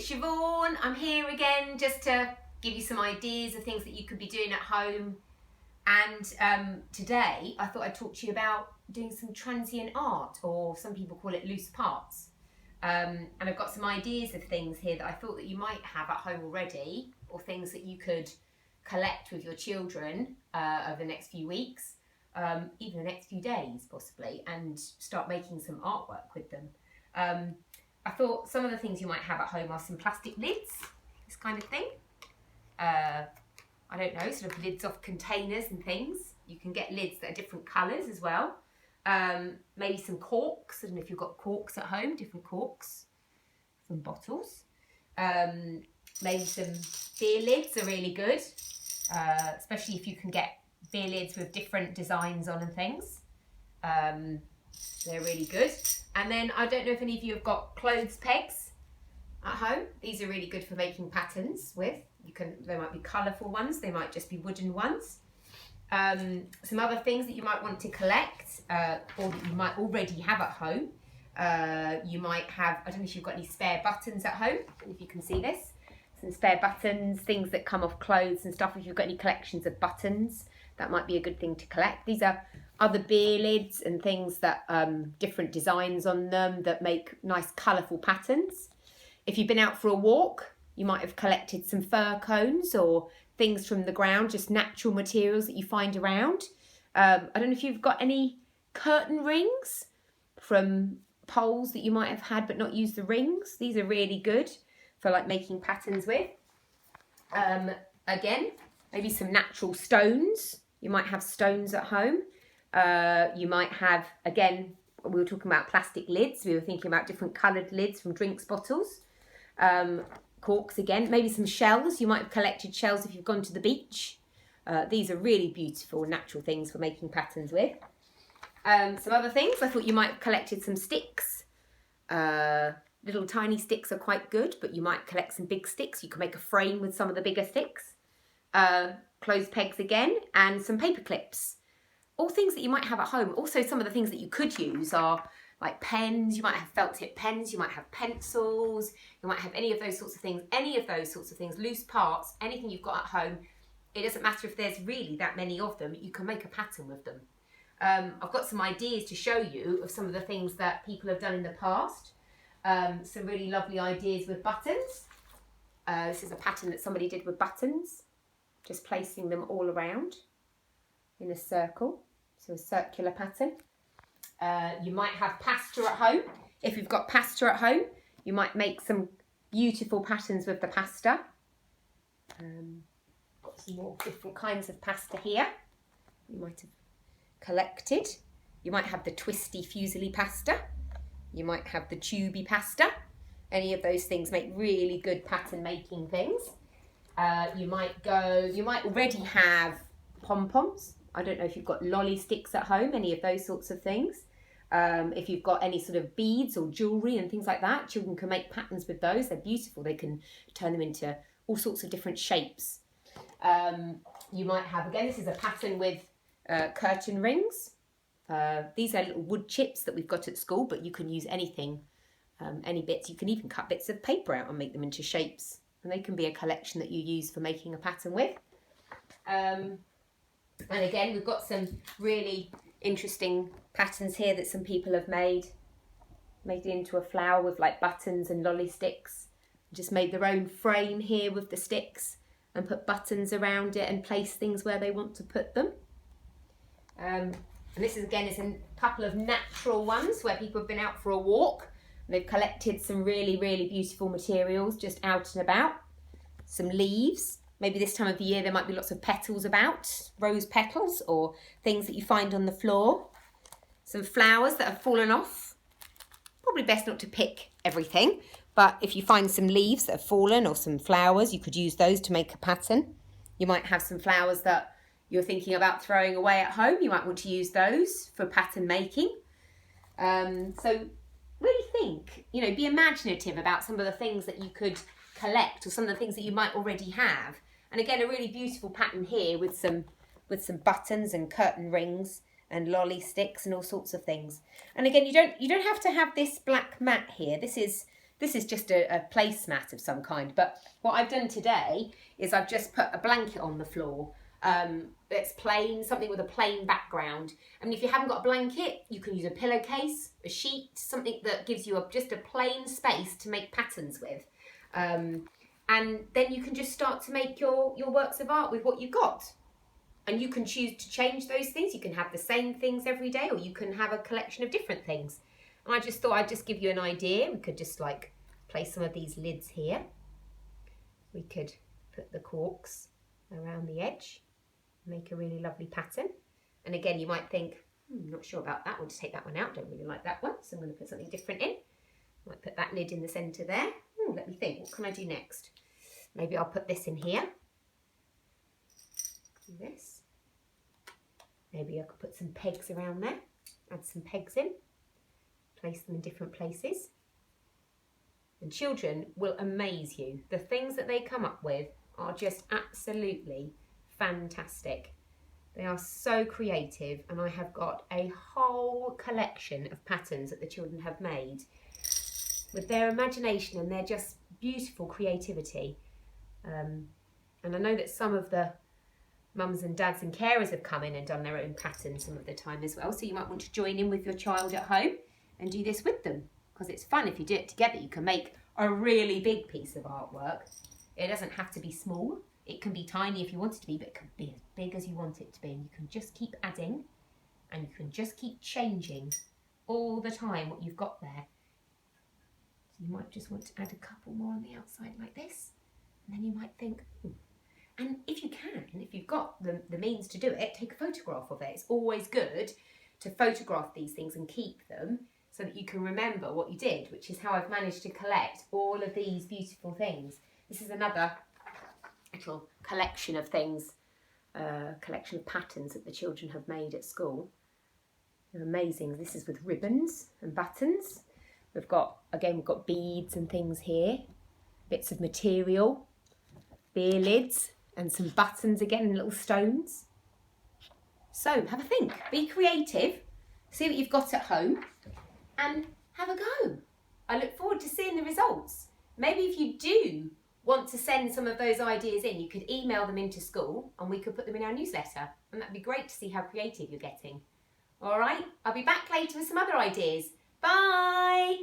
it's Siobhan. I'm here again just to give you some ideas of things that you could be doing at home. And today I thought I'd talk to you about doing some transient art, or some people call it loose parts. And I've got some ideas of things here that I thought that you might have at home already, or things that you could collect with your children over the next few weeks, even the next few days possibly, and start making some artwork with them. I thought some of the things you might have at home are some plastic lids, this kind of thing. I don't know, sort of lids off containers and things. You can get lids that are different colours as well. Maybe some corks. I don't know if you've got corks at home, different corks from bottles. Maybe some beer lids are really good, especially if you can get beer lids with different designs on and things. They're really good. And then I don't know if any of you have got clothes pegs at home. These are really good for making patterns with. They might be colourful ones, they might just be wooden ones. Some other things that you might want to collect, or that you might already have at home. You might have, I don't know if you've got any spare buttons at home, if you can see this. Some spare buttons, things that come off clothes and stuff. If you've got any collections of buttons, that might be a good thing to collect. These are other beer lids and things that different designs on them that make nice colourful patterns. If you've been out for a walk, you might have collected some fir cones or things from the ground, just natural materials that you find around. I don't know if you've got any curtain rings from poles that you might have had but not used the rings. These are really good for like making patterns with. Again, maybe some natural stones. You might have stones at home. You might have, again, we were talking about plastic lids. We were thinking about different coloured lids from drinks bottles. Corks again, maybe some shells. You might have collected shells if you've gone to the beach. These are really beautiful natural things for making patterns with. Some other things, I thought you might have collected some sticks. Little tiny sticks are quite good, but you might collect some big sticks. You can make a frame with some of the bigger sticks. Clothes pegs again, and some paper clips. All things that you might have at home. Also, some of the things that you could use are like pens. You might have felt tip pens, you might have pencils, you might have any of those sorts of things, loose parts, anything you've got at home. It doesn't matter if there's really that many of them, you can make a pattern with them. I've got some ideas to show you of some of the things that people have done in the past. Some really lovely ideas with buttons. This is a pattern that somebody did with buttons, just placing them all around in a circle, so a circular pattern. You might have pasta at home. If you've got pasta at home, you might make some beautiful patterns with the pasta. Got some more different kinds of pasta here you might have collected. You might have the twisty fusilli pasta. You might have the tubey pasta. Any of those things make really good pattern making things. You might already have pom-poms. I don't know if you've got lolly sticks at home, any of those sorts of things. If you've got any sort of beads or jewellery and things like that, children can make patterns with those. They're beautiful. They can turn them into all sorts of different shapes. You might have, again, this is a pattern with curtain rings. These are little wood chips that we've got at school, but you can use anything, any bits. You can even cut bits of paper out and make them into shapes. And they can be a collection that you use for making a pattern with. And again, we've got some really interesting patterns here that some people have made it into a flower with like buttons and lolly sticks. Just made their own frame here with the sticks and put buttons around it and place things where they want to put them. And this is a couple of natural ones where people have been out for a walk and they've collected some really, really beautiful materials just out and about. Some leaves. Maybe this time of the year there might be lots of petals about, rose petals or things that you find on the floor. Some flowers that have fallen off. Probably best not to pick everything, but if you find some leaves that have fallen or some flowers, you could use those to make a pattern. You might have some flowers that you're thinking about throwing away at home. You might want to use those for pattern making. So really think, be imaginative about some of the things that you could collect or some of the things that you might already have. And again, a really beautiful pattern here with some buttons and curtain rings and lolly sticks and all sorts of things. And again, you don't have to have this black mat here. This is This is just a placemat of some kind, but what I've done today is I've just put a blanket on the floor. It's plain, something with a plain background. I mean, if you haven't got a blanket, you can use a pillowcase, a sheet, something that gives you just a plain space to make patterns with. And then you can just start to make your works of art with what you've got. And you can choose to change those things. You can have the same things every day, or you can have a collection of different things. And I just thought I'd just give you an idea. We could just like place some of these lids here. We could put the corks around the edge, make a really lovely pattern. And again, you might think, not sure about that. We'll just take that one out. Don't really like that one. So I'm going to put something different in. I might put that lid in the centre there. Let me think. What can I do next? Maybe I'll put this in here. Do this. Maybe I could put some pegs around there. Add some pegs in. Place them in different places. And children will amaze you. The things that they come up with are just absolutely fantastic. They are so creative, and I have got a whole collection of patterns that the children have made with their imagination and their just beautiful creativity. And I know that some of the mums and dads and carers have come in and done their own patterns some of the time as well, so you might want to join in with your child at home and do this with them, because it's fun. If you do it together, you can make a really big piece of artwork. It doesn't have to be small. It can be tiny if you want it to be, but it can be as big as you want it to be. And you can just keep adding, and you can just keep changing all the time what you've got there. So you might just want to add a couple more on the outside like this. And then you might think, and if you can, if you've got the means to do it, take a photograph of it. It's always good to photograph these things and keep them so that you can remember what you did, which is how I've managed to collect all of these beautiful things. This is another little collection of things, collection of patterns that the children have made at school. They're amazing. This is with ribbons and buttons. We've got beads and things here, bits of material, beer lids, and some buttons again, and little stones. So have a think, be creative, see what you've got at home, and have a go. I look forward to seeing the results. Maybe if you do want to send some of those ideas in, you could email them into school and we could put them in our newsletter, and that'd be great to see how creative you're getting. All right, I'll be back later with some other ideas. Bye!